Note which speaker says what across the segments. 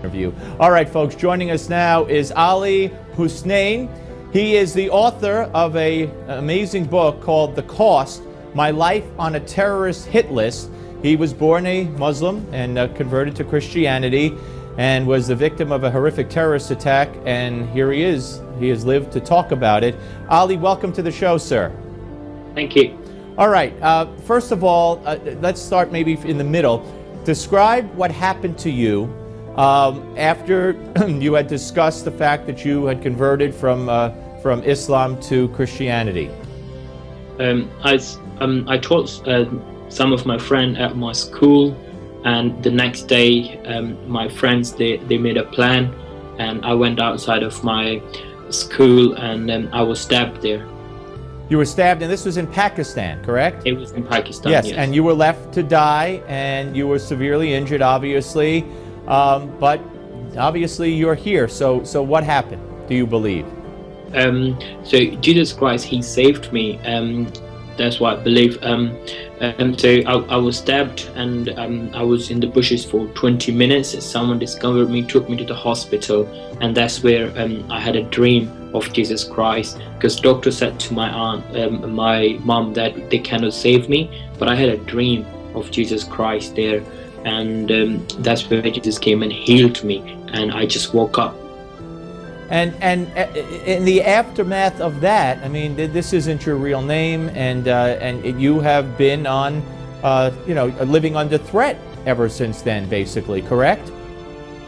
Speaker 1: interview. All right, folks, joining us now is Ali Hussein. He is the author of an amazing book called The Cost, My Life on a Terrorist Hit List. He was born a Muslim and converted to Christianity and was the victim of a horrific terrorist attack, and here he is. He has lived to talk about it. Ali, welcome to the show, sir.
Speaker 2: Thank you.
Speaker 1: All right, first of all, let's start maybe in the middle. Describe what happened to you after you had discussed the fact that you had converted from Islam to Christianity.
Speaker 2: I told some of my friends at my school, and the next day my friends they made a plan, and I went outside of my school, and I was stabbed there.
Speaker 1: You were stabbed, and this was in Pakistan, correct?
Speaker 2: It was in Pakistan.
Speaker 1: Yes, and you were left to die, and you were severely injured, obviously. But obviously you're here. So what happened, do you believe?
Speaker 2: So Jesus Christ, He saved me. That's what I believe. So I was stabbed, and I was in the bushes for 20 minutes. Someone discovered me, took me to the hospital, and that's where I had a dream of Jesus Christ, because doctor said to my my mom that they cannot save me, but I had a dream of Jesus Christ there, and that's where Jesus came and healed me, and I just woke up.
Speaker 1: And in the aftermath of that, I mean, this isn't your real name, and you have been on, living under threat ever since then, basically, correct?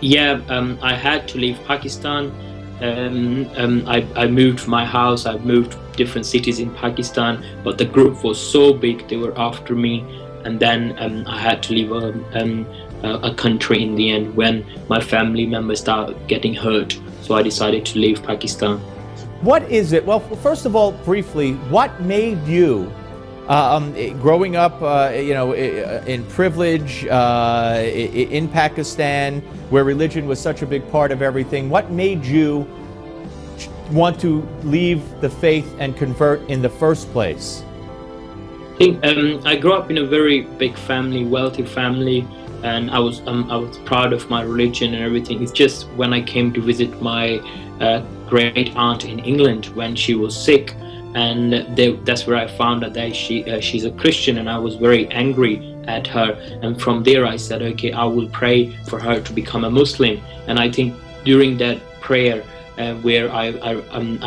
Speaker 2: Yeah, I had to leave Pakistan. I moved my house. I moved different cities in Pakistan, but the group was so big, they were after me, and then I had to leave a country in the end when my family members started getting hurt. So I decided to leave Pakistan.
Speaker 1: What is it? Well, first of all, briefly, what made you, growing up, in privilege, in Pakistan, where religion was such a big part of everything, what made you want to leave the faith and convert in the first place?
Speaker 2: I think I grew up in a very big family, wealthy family, and I was proud of my religion and everything. It's just when I came to visit my great aunt in England when she was sick, and that's where I found out that she's a Christian, and I was very angry at her. And from there I said, okay, I will pray for her to become a Muslim. And I think during that prayer, where I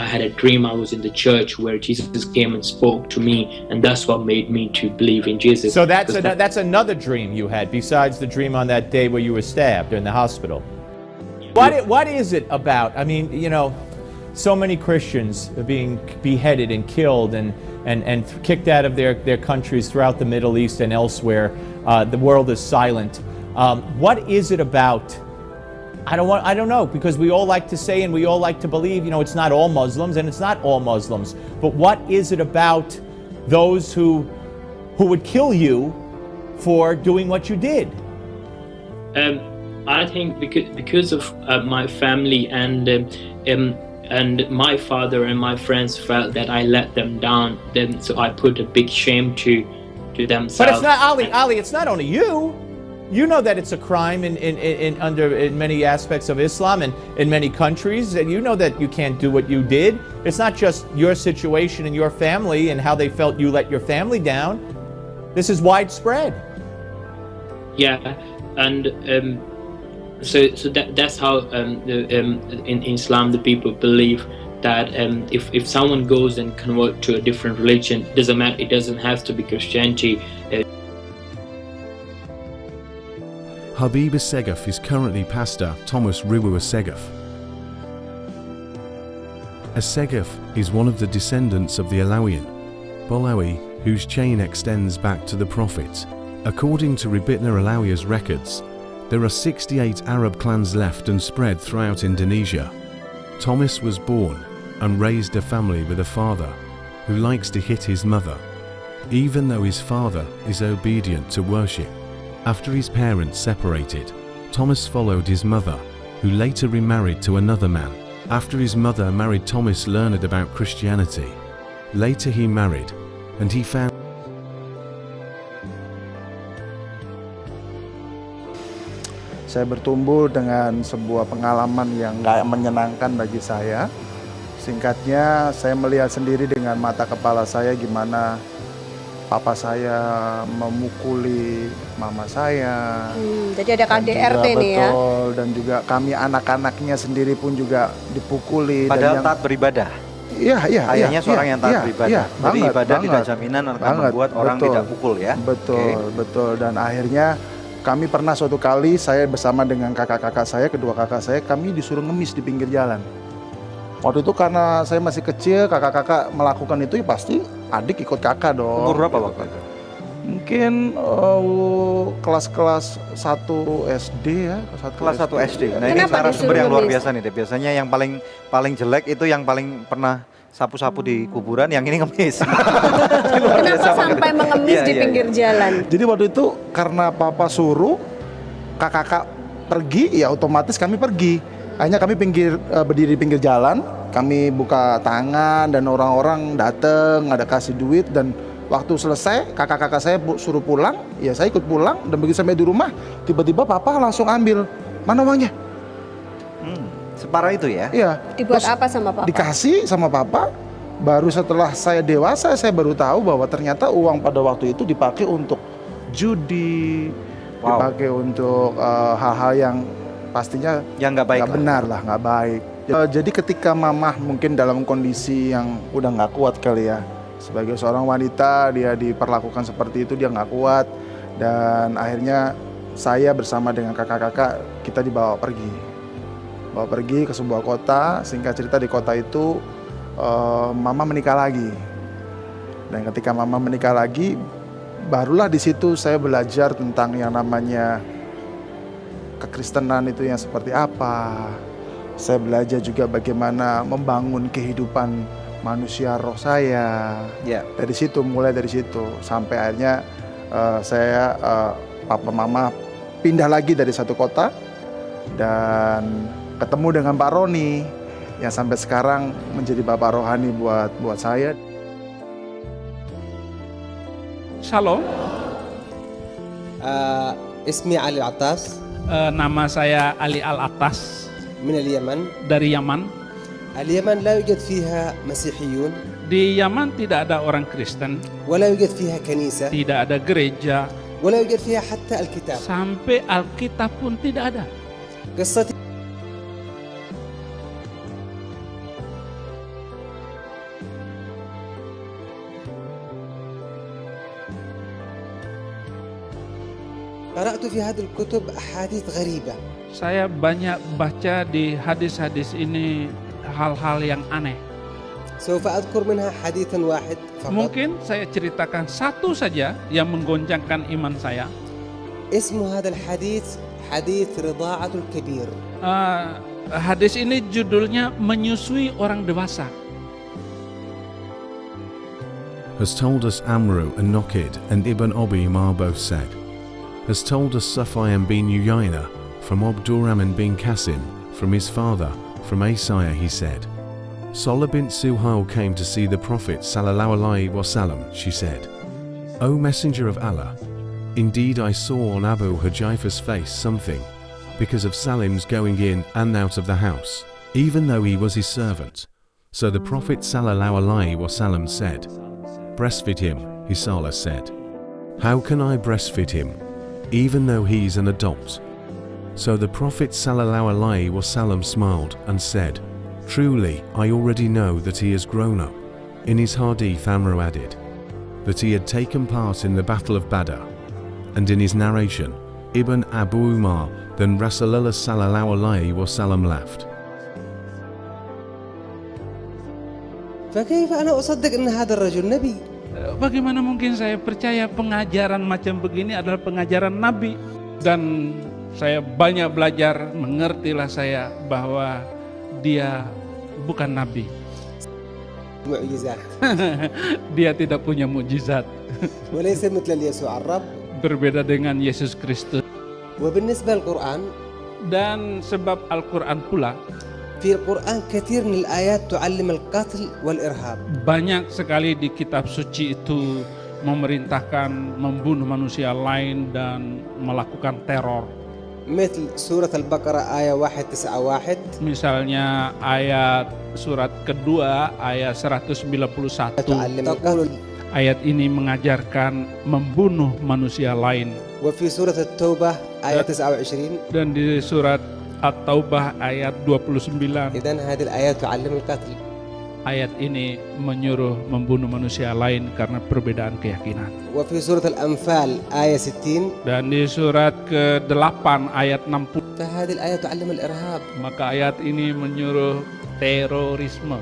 Speaker 2: had a dream, I was in the church where Jesus came and spoke to me, and that's what made me to believe in Jesus.
Speaker 1: So that's another dream you had besides the dream on that day where you were stabbed in the hospital. What is it about? I mean, so many Christians are being beheaded and killed and kicked out of their countries throughout the Middle East and elsewhere. The world is silent. What is it about? I don't know, because we all like to say and we all like to believe, it's not all Muslims, and it's not all Muslims. But what is it about those who would kill you for doing what you did?
Speaker 2: I think because of my family and my father and my friends felt that I let them down, then so I put a big shame to themselves.
Speaker 1: But it's not Ali. It's not only you. You know that it's a crime in many aspects of Islam and in many countries, and you know that you can't do what you did. It's not just your situation and your family and how they felt you let your family down. This is widespread.
Speaker 2: Yeah, and so that's how in Islam the people believe that if someone goes and convert to a different religion, doesn't matter. It doesn't have to be Christianity.
Speaker 3: Habib Assegaf is currently Pastor Thomas Riwu Assegaf. Assegaf is one of the descendants of the Alawian, Balawi, whose chain extends back to the prophets. According to Rabitna Alawiya's records, there are 68 Arab clans left and spread throughout Indonesia. Thomas was born and raised a family with a father who likes to hit his mother, even though his father is obedient to worship. After his parents separated, Thomas followed his mother, who later remarried to another man. After his mother married, Thomas learned about Christianity. Later he married, and he found
Speaker 4: Saya bertumbuh dengan sebuah pengalaman yang gak menyenangkan bagi saya. Singkatnya, saya melihat sendiri dengan mata kepala saya gimana papa saya memukuli mama saya.
Speaker 5: Jadi ada KDRT
Speaker 4: juga,
Speaker 5: nih ya.
Speaker 4: betul, dan juga kami anak-anaknya sendiri pun juga dipukuli.
Speaker 6: Padahal
Speaker 4: dan
Speaker 6: taat beribadah.
Speaker 4: Iya.
Speaker 6: Ayahnya seorang yang taat beribadah. Jadi ibadah tidak jaminan akan membuat orang tidak pukul ya.
Speaker 4: Betul. Dan akhirnya kami pernah suatu kali, saya bersama dengan kakak-kakak saya, kedua kakak saya, kami disuruh ngemis di pinggir jalan. Waktu itu karena saya masih kecil, kakak-kakak melakukan itu ya pasti adik ikut kakak dong.
Speaker 6: Umur berapa waktu itu?
Speaker 4: Mungkin kelas-kelas 1 SD ya.
Speaker 6: Kelas 1 SD. Nah ini narasumber yang luar biasa nih. Biasanya yang paling jelek itu yang paling pernah sapu-sapu di kuburan, yang ini ngemis.
Speaker 5: Kenapa sampai mengemis di pinggir jalan?
Speaker 4: Jadi waktu itu karena papa suruh, kakak-kakak pergi, ya otomatis kami pergi. Akhirnya kami berdiri di pinggir jalan, kami buka tangan dan orang-orang datang, ada kasih duit, dan waktu selesai kakak-kakak saya suruh pulang, ya saya ikut pulang, dan begitu sampai di rumah tiba-tiba papa langsung ambil, mana uangnya?
Speaker 6: Separah itu ya?
Speaker 4: Iya.
Speaker 5: Dibuat apa sama papa?
Speaker 4: Dikasih sama papa. Baru setelah saya dewasa saya baru tahu bahwa ternyata uang pada waktu itu dipakai untuk judi, dipakai untuk hal-hal yang pastinya
Speaker 6: yang nggak
Speaker 4: benar lah, nggak baik. Jadi ketika mamah mungkin dalam kondisi yang udah nggak kuat kali ya, sebagai seorang wanita dia diperlakukan seperti itu, dia nggak kuat, dan akhirnya saya bersama dengan kakak-kakak kita dibawa pergi ke sebuah kota. Singkat cerita di kota itu mama menikah lagi, dan ketika mama menikah lagi barulah di situ saya belajar tentang yang namanya kekristenan itu yang seperti apa. Saya belajar juga bagaimana membangun kehidupan manusia roh saya. Mulai dari situ sampai akhirnya saya papa mama pindah lagi dari satu kota dan ketemu dengan Pak Roni yang sampai sekarang menjadi bapak rohani buat saya.
Speaker 7: Shalom.
Speaker 8: اسمي علي العطاس
Speaker 7: Nama saya Ali Al-Atas
Speaker 8: من اليمن.
Speaker 7: dari Yaman.
Speaker 8: اليمن لا يوجد فيها مسيحيون
Speaker 7: Di Yaman tidak ada orang Kristen,
Speaker 8: ولا يوجد فيها كنيسة
Speaker 7: tidak ada gereja,
Speaker 8: ولا يوجد فيها حتى الكتاب.
Speaker 7: sampai Alkitab pun tidak ada.
Speaker 8: قصتي قرأت في هذه الكتب أحاديث غريبة.
Speaker 7: Saya banyak baca di hadis-hadis ini hal-hal yang aneh.
Speaker 8: سوف أذكر منها حديثا واحد فقط.
Speaker 7: Mungkin saya ceritakan satu saja yang menggoncangkan iman saya.
Speaker 8: اسم هذا الحديث حديث رضاعة الكبير.
Speaker 7: Hadis ini judulnya menyusui orang dewasa.
Speaker 3: Has told us Amru and Nokid and Ibn Abi Mar both said. Has told us Sufyan bin Uyayna from Abdurrahman bin Qasim from his father, from Asaiah he said. Salah bint Suhail came to see the Prophet sallallahu alaihi wasallam. She said, O Messenger of Allah, indeed I saw on Abu Hujaifa's face something, because of Salim's going in and out of the house, even though he was his servant. So the Prophet sallallahu alaihi wasallam said, breastfeed him, Hisala said. How can I breastfeed him, even though he's an adult? So the Prophet sallallahu alaihi wasallam smiled and said, truly I already know that he has grown up. In his hadith Amr added that he had taken part in the battle of Badr, and in his narration Ibn Abu Umar, then Rasulullah sallallahu alaihi wasallam laughed.
Speaker 8: فكيف أنا أصدق أن هذا الرجل نبي؟
Speaker 7: Bagaimana mungkin saya percaya pengajaran macam begini adalah pengajaran Nabi? Dan saya banyak belajar, mengertilah saya bahwa dia bukan Nabi.
Speaker 8: معجزات.
Speaker 7: Dia tidak punya mukjizat.
Speaker 8: وليس مثل يسوع الرب.
Speaker 7: Berbeda dengan Yesus Kristus.
Speaker 8: وبالنسبة للقرآن.
Speaker 7: Dan sebab Al-Quran pula,
Speaker 8: في القرآن كثير من الآيات تعلم القتل والإرهاب.
Speaker 7: Banyak sekali di kitab suci itu memerintahkan membunuh manusia lain dan melakukan teror.
Speaker 8: مثل سورة البقرة آية 191
Speaker 7: Misalnya ayat surat kedua ayat 191.
Speaker 8: تعلم القتل
Speaker 7: Ayat ini mengajarkan membunuh manusia lain.
Speaker 8: وفي سورة التوبة آية 29
Speaker 7: Dan di surat At-Taubah ayat 29,
Speaker 8: إذن هذه الآيات تعلم القتل.
Speaker 7: ayat ini menyuruh membunuh manusia lain karena perbedaan keyakinan.
Speaker 8: وفي سورة الأنفال آية 60
Speaker 7: Dan di surat ke-8 ayat 60,
Speaker 8: فهذه الآية تعلم الإرهاب.
Speaker 7: maka ayat ini menyuruh terorisme.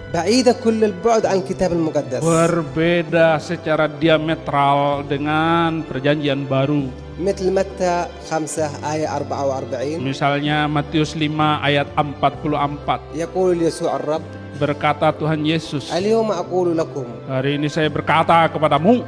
Speaker 8: بعيدة كل البعد عن الكتاب المقدس.
Speaker 7: Berbeda secara diametral dengan perjanjian baru.
Speaker 8: مثل متى 5 آية 44
Speaker 7: Misalnya Matius 5 ayat 44,
Speaker 8: يقول يسوع الرب
Speaker 7: berkata Tuhan Yesus,
Speaker 8: اليوم أقول لكم
Speaker 7: hari ini saya berkata kepadamu,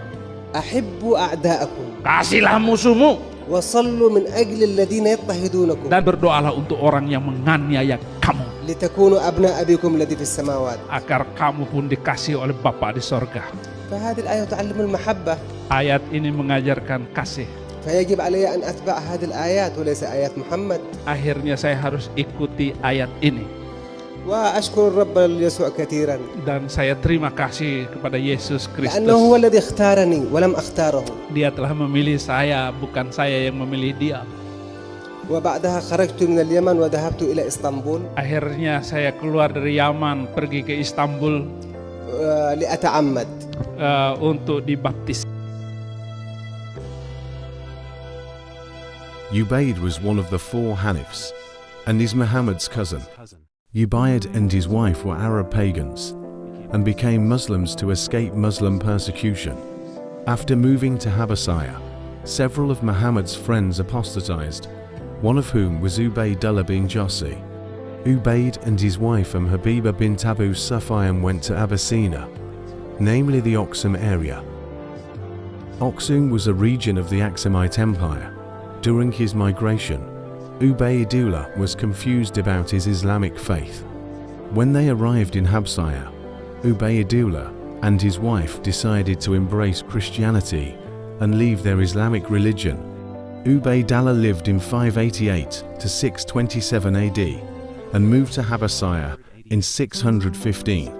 Speaker 8: أحبوا أعداءكم
Speaker 7: kasihlah musuhmu
Speaker 8: وصلوا من أجل الذين يضطهدونكم
Speaker 7: dan berdoalah untuk orang yang menganiaya kamu,
Speaker 8: لتكونوا أبناء أبيكم الذي في السماوات.
Speaker 7: agar kamu pun dikasihi oleh Bapa di sorga.
Speaker 8: فهذه الآية تعلم المحبة.
Speaker 7: Ayat ini mengajarkan kasih.
Speaker 8: فيجب علي أن أتبع هذه الآيات وليس آيات محمد.
Speaker 7: Akhirnya saya harus ikuti ayat ini.
Speaker 8: وأشكر الرب يسوع كثيرا
Speaker 7: Dan saya terima kasih kepada Yesus
Speaker 8: لأنه هو
Speaker 7: Kristus.
Speaker 8: الذي اختارني ولم أختاره.
Speaker 7: Dia telah memilih saya, bukan saya yang memilih dia.
Speaker 8: وبعدها خرجت من اليمن وذهبت إلى إسطنبول
Speaker 7: Akhirnya saya keluar dari Yaman, pergi ke Istanbul
Speaker 8: لأتعمد.
Speaker 7: untuk dibaptis.
Speaker 3: Ubayd was one of the 4 Hanifs, and is Muhammad's cousin. Ubayd and his wife were Arab pagans, and became Muslims to escape Muslim persecution. After moving to Habasaya, several of Muhammad's friends apostatized, one of whom was Ubaydullah bin Jossi. Ubayd and his wife Habiba bint Abu Sufyan went to Abyssinia, namely the Aksum area. Aksum was a region of the Aksumite Empire. During his migration, Ubaydullah was confused about his Islamic faith. When they arrived in Habsaya, Ubaydullah and his wife decided to embrace Christianity and leave their Islamic religion. Ubaydullah lived in 588 to 627 AD and moved to Habasaya in 615.